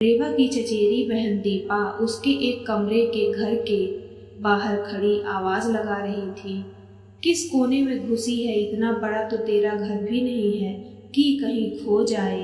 रेवा की चचेरी बहन दीपा उसके एक कमरे के घर के बाहर खड़ी आवाज लगा रही थी। किस कोने में घुसी है? इतना बड़ा तो तेरा घर भी नहीं है कि कहीं खो जाए।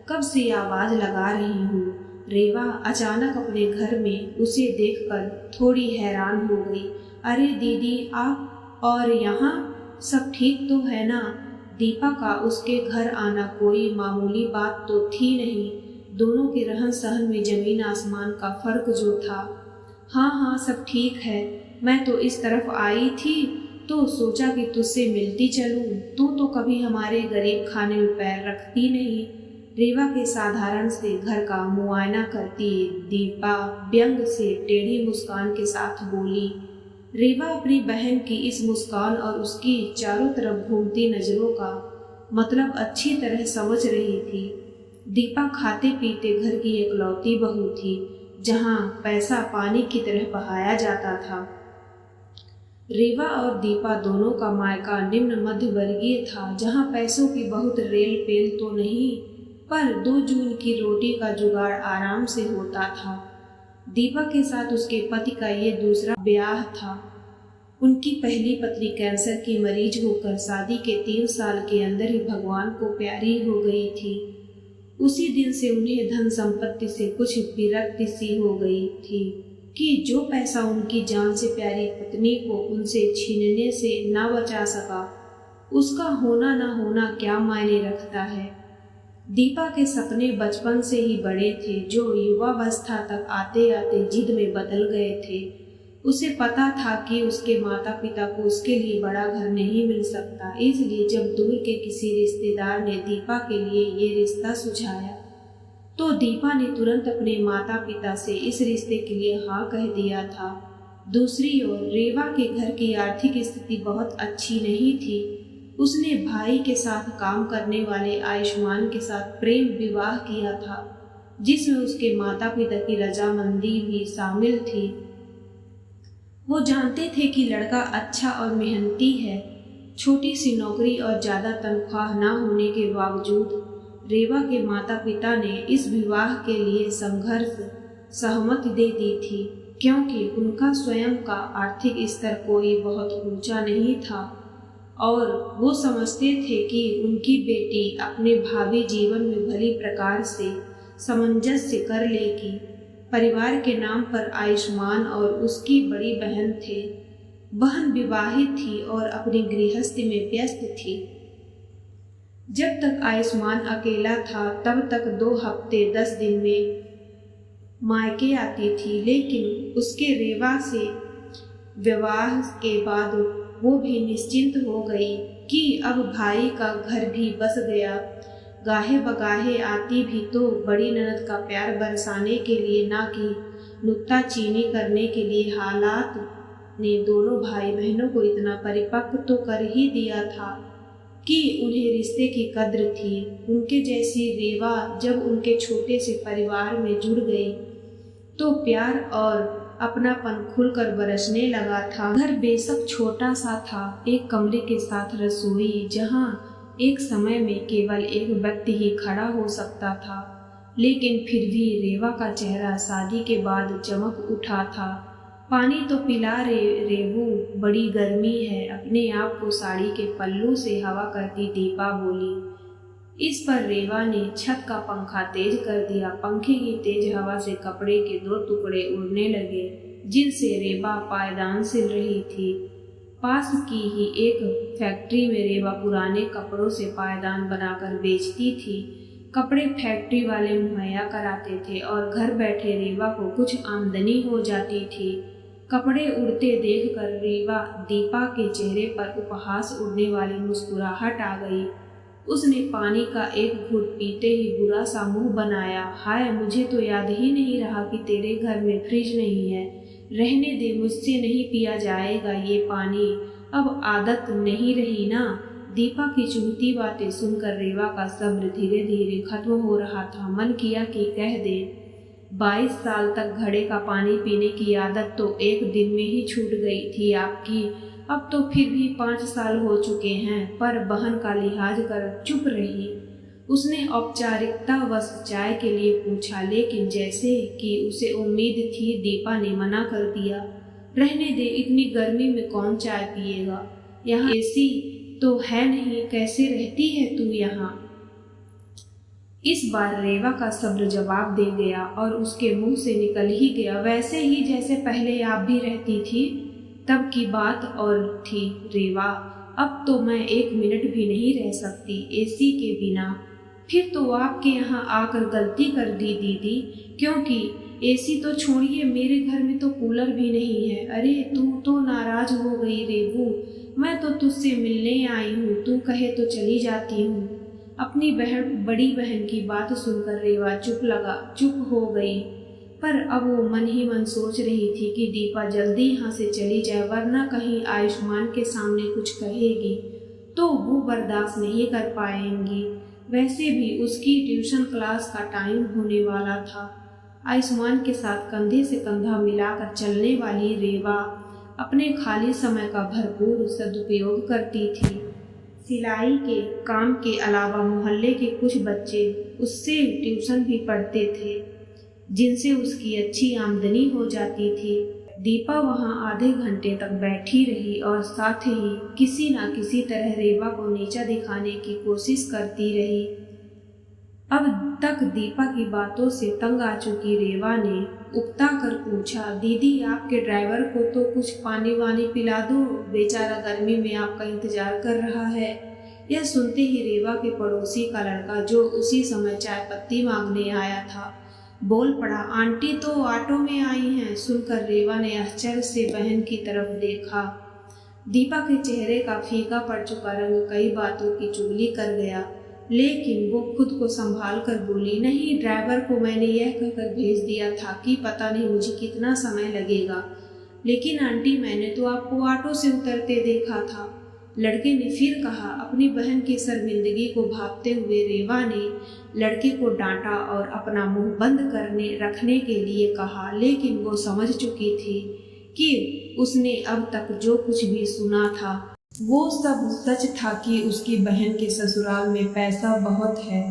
कब से आवाज लगा रही हूँ। रेवा अचानक अपने घर में उसे देखकर थोड़ी हैरान हो गई। अरे दीदी, आप और यहाँ सब ठीक तो है ना? दीपा का उसके घर आना कोई मामूली बात तो थी नहीं। दोनों के रहन सहन में जमीन आसमान का फर्क जो था। हाँ हाँ, सब ठीक है। मैं तो इस तरफ आई थी तो सोचा कि तुझसे मिलती चलूं। तू तो कभी हमारे गरीब खाने में पैर रखती नहीं। रेवा के साधारण से घर का मुआयना करती दीपा व्यंग से टेढ़ी मुस्कान के साथ बोली। रेवा अपनी बहन की इस मुस्कान और उसकी चारों तरफ घूमती नजरों का मतलब अच्छी तरह समझ रही थी। दीपा खाते पीते घर की एकलौती बहू थी, जहां पैसा पानी की तरह बहाया जाता था। रेवा और दीपा दोनों का मायका निम्न मध्य वर्गीय था, जहां पैसों की बहुत रेल पेल तो नहीं, पर 2 जून की रोटी का जुगाड़ आराम से होता था। दीपा के साथ उसके पति का ये दूसरा ब्याह था। उनकी पहली पत्नी कैंसर की मरीज होकर शादी के 3 साल के अंदर ही भगवान को प्यारी हो गई थी। उसी दिन से उन्हें धन संपत्ति से कुछ विरक्ति सी हो गई थी कि जो पैसा उनकी जान से प्यारी पत्नी को उनसे छीनने से न बचा सका, उसका होना न होना क्या मायने रखता है। दीपा के सपने बचपन से ही बड़े थे, जो युवावस्था तक आते आते जिद में बदल गए थे। उसे पता था कि उसके माता पिता को उसके लिए बड़ा घर नहीं मिल सकता, इसलिए जब दूर के किसी रिश्तेदार ने दीपा के लिए ये रिश्ता सुझाया तो दीपा ने तुरंत अपने माता पिता से इस रिश्ते के लिए हाँ कह दिया था। दूसरी ओर रेवा के घर की आर्थिक स्थिति बहुत अच्छी नहीं थी। उसने भाई के साथ काम करने वाले आयुष्मान के साथ प्रेम विवाह किया था, जिसमें उसके माता पिता की रजामंदी भी शामिल थी। वो जानते थे कि लड़का अच्छा और मेहनती है। छोटी सी नौकरी और ज़्यादा तनख्वाह न होने के बावजूद रेवा के माता पिता ने इस विवाह के लिए संघर्ष सहमति दे दी थी, क्योंकि उनका स्वयं का आर्थिक स्तर कोई बहुत ऊंचा नहीं था और वो समझते थे कि उनकी बेटी अपने भावी जीवन में भली प्रकार से सामंजस्य कर लेगी। परिवार के नाम पर आयुष्मान और उसकी बड़ी बहन थे। बहन विवाहित थी और अपनी गृहस्थी में व्यस्त थी। जब तक आयुष्मान अकेला था तब तक 2 हफ्ते 10 दिन में मायके आती थी, लेकिन उसके रेवा से विवाह के बाद वो भी निश्चिंत हो गई कि अब भाई का घर भी बस गया। गाहे बगाहे आती भी तो बड़ी ननद का प्यार बरसाने के लिए, ना कि नुक्ताचीनी करने के लिए। हालात ने दोनों भाई बहनों को इतना परिपक्व तो कर ही दिया था कि उन्हें रिश्ते की कद्र थी। उनके जैसी रेवा जब उनके छोटे से परिवार में जुड़ गई तो प्यार और अपनापन खुलकर बरसने लगा था। घर बेशक छोटा सा था, एक कमरे के साथ रसोई, जहां एक समय में केवल एक व्यक्ति ही खड़ा हो सकता था, लेकिन फिर भी रेवा का चेहरा शादी के बाद चमक उठा था। पानी तो पिला रेवू, बड़ी गर्मी है। अपने आप को साड़ी के पल्लू से हवा करती दीपा बोली। इस पर रेवा ने छत का पंखा तेज कर दिया। पंखे की तेज हवा से कपड़े के 2 टुकड़े उड़ने लगे, जिनसे रेवा पायदान सिल रही थी। पास की ही एक फैक्ट्री में रेवा पुराने कपड़ों से पायदान बनाकर बेचती थी। कपड़े फैक्ट्री वाले मुहैया कराते थे और घर बैठे रेवा को कुछ आमदनी हो जाती थी। कपड़े उड़ते देखकर रेवा दीपा के चेहरे पर उपहास उड़ने वाली मुस्कुराहट आ गई। उसने पानी का एक घूंट पीते ही बुरा सा मुंह बनाया। हाय, मुझे तो याद ही नहीं रहा कि तेरे घर में फ्रिज नहीं है। रहने दे, मुझसे नहीं पिया जाएगा ये पानी। अब आदत नहीं रही ना। दीपा की चुभती बातें सुनकर रेवा का सब्र धीरे धीरे खत्म हो रहा था। मन किया कि कह दे, 22 साल तक घड़े का पानी पीने की आदत तो एक दिन में ही छूट गई थी आपकी। अब तो फिर भी 5 साल हो चुके हैं, पर बहन का लिहाज कर चुप रही। उसने औपचारिकतावश चाय के लिए पूछा, लेकिन जैसे कि उसे उम्मीद थी दीपा ने मना कर दिया। रहने दे, इतनी गर्मी में कौन चाय पिएगा, यहाँ एसी तो है नहीं, कैसे रहती है तू यहाँ। इस बार रेवा का शब्द जवाब दे गया और उसके मुंह से निकल ही गया, वैसे ही जैसे पहले आप भी रहती थी। तब की बात और थी रेवा, अब तो मैं 1 मिनट भी नहीं रह सकती एसी के बिना। फिर तो आपके यहाँ आकर गलती कर दी दीदी, क्योंकि एसी तो छोड़िए, मेरे घर में तो कूलर भी नहीं है। अरे तू तो नाराज हो गई रेवू, मैं तो तुझसे मिलने आई हूँ, तू कहे तो चली जाती हूँ। अपनी बड़ी बहन की बात सुनकर रेवा चुप हो गई, पर अब वो मन ही मन सोच रही थी कि दीपा जल्दी यहाँ से चली जाए, वरना कहीं आयुष्मान के सामने कुछ कहेगी तो वो बर्दाश्त नहीं कर पाएंगी। वैसे भी उसकी ट्यूशन क्लास का टाइम होने वाला था। आयुष्मान के साथ कंधे से कंधा मिलाकर चलने वाली रेवा अपने खाली समय का भरपूर सदुपयोग करती थी। सिलाई के काम के अलावा मोहल्ले के कुछ बच्चे उससे ट्यूशन भी पढ़ते थे, जिनसे उसकी अच्छी आमदनी हो जाती थी। दीपा वहां आधे घंटे तक बैठी रही और साथ ही किसी न किसी तरह रेवा को नीचा दिखाने की कोशिश करती रही। अब तक दीपा की बातों से तंग आ चुकी रेवा ने उकता कर पूछा, दीदी आपके ड्राइवर को तो कुछ पानी वानी पिला दो, बेचारा गर्मी में आपका इंतजार कर रहा है। यह सुनते ही रेवा के पड़ोसी का लड़का, जो उसी समय चाय पत्ती मांगने आया था, बोल पड़ा, आंटी तो ऑटो में आई हैं। सुनकर रेवा ने आश्चर्य से बहन की तरफ देखा। दीपा के चेहरे का फीका पड़ चुका रंग कई बातों की चुगली कर गया, लेकिन वो खुद को संभाल कर बोली, नहीं, ड्राइवर को मैंने यह कहकर भेज दिया था कि पता नहीं मुझे कितना समय लगेगा, लेकिन आंटी मैंने तो आपको ऑटो से उतरते देखा था। लड़के ने फिर कहा। अपनी बहन की शर्मिंदगी को भांपते हुए रेवा ने लड़के को डांटा और अपना मुंह बंद रखने के लिए कहा, लेकिन वो समझ चुकी थी कि उसने अब तक जो कुछ भी सुना था वो सब सच था कि उसकी बहन के ससुराल में पैसा बहुत है,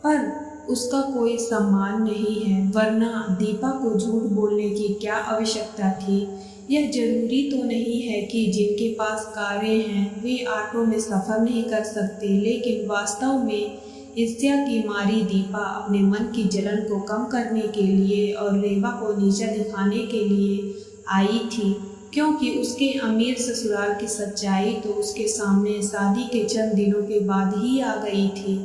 पर उसका कोई सम्मान नहीं है, वरना दीपा को झूठ बोलने की क्या आवश्यकता थी। यह जरूरी तो नहीं है कि जिनके पास कारें हैं वे ऑटो में सफ़र नहीं कर सकते, लेकिन वास्तव में ईर्ष्या की मारी दीपा अपने मन की जलन को कम करने के लिए और रेवा को नीचा दिखाने के लिए आई थी, क्योंकि उसके अमीर ससुराल की सच्चाई तो उसके सामने शादी के चंद दिनों के बाद ही आ गई थी।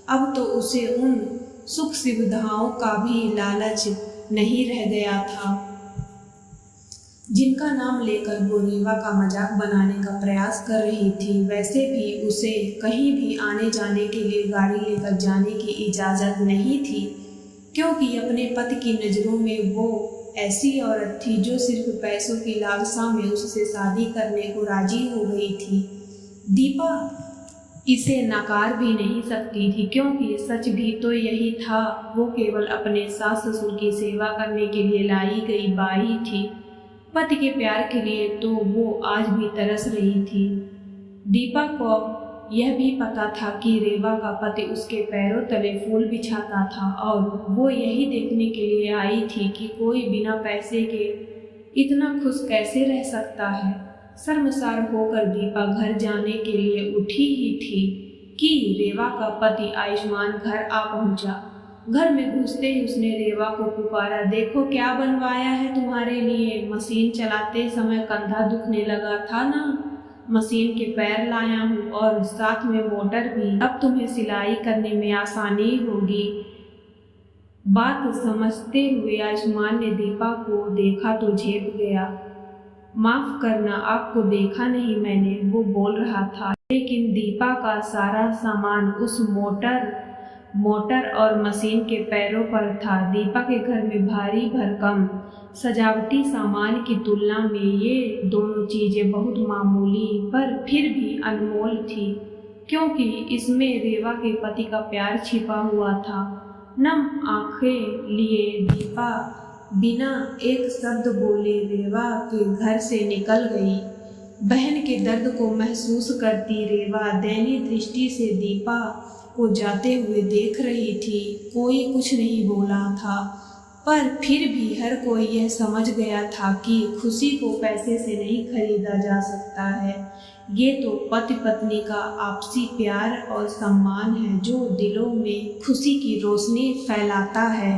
अब तो उसे उन सुख सुविधाओं का भी लालच नहीं रह गया था जिनका नाम लेकर वो रेवा का मजाक बनाने का प्रयास कर रही थी। वैसे भी उसे कहीं भी आने जाने के लिए गाड़ी लेकर जाने की इजाज़त नहीं थी, क्योंकि अपने पति की नज़रों में वो ऐसी औरत थी जो सिर्फ पैसों की लालसा में उससे शादी करने को राजी हो गई थी। दीपा इसे नकार भी नहीं सकती थी, क्योंकि सच भी तो यही था, वो केवल अपने सास ससुर की सेवा करने के लिए लाई गई बाई थी। पति के प्यार के लिए तो वो आज भी तरस रही थी। दीपा को यह भी पता था कि रेवा का पति उसके पैरों तले फूल बिछाता था, और वो यही देखने के लिए आई थी कि कोई बिना पैसे के इतना खुश कैसे रह सकता है। शर्मसार होकर दीपा घर जाने के लिए उठी ही थी कि रेवा का पति आयुष्मान घर आ पहुंचा। घर में घुसते ही उसने रेवा को पुकारा, देखो क्या बनवाया है तुम्हारे लिए। मशीन चलाते समय कंधा दुखने लगा था ना, मशीन के पैर लाया हूँ और साथ में मोटर भी, अब तुम्हें सिलाई करने में आसानी होगी। बात समझते हुए आयुष्मान ने दीपा को देखा तो झेप गया। माफ करना, आपको देखा नहीं मैंने, वो बोल रहा था, लेकिन दीपा का सारा सामान उस मोटर और मशीन के पैरों पर था। दीपा के घर में भारी भरकम सजावटी सामान की तुलना में ये दोनों चीज़ें बहुत मामूली पर फिर भी अनमोल थी, क्योंकि इसमें रेवा के पति का प्यार छिपा हुआ था। नम आंखें लिए दीपा बिना एक शब्द बोले रेवा के घर से निकल गई। बहन के दर्द को महसूस करती रेवा दयनीय दृष्टि से दीपा को जाते हुए देख रही थी। कोई कुछ नहीं बोला था, पर फिर भी हर कोई यह समझ गया था कि खुशी को पैसे से नहीं खरीदा जा सकता है। ये तो पति पत्नी का आपसी प्यार और सम्मान है जो दिलों में खुशी की रोशनी फैलाता है।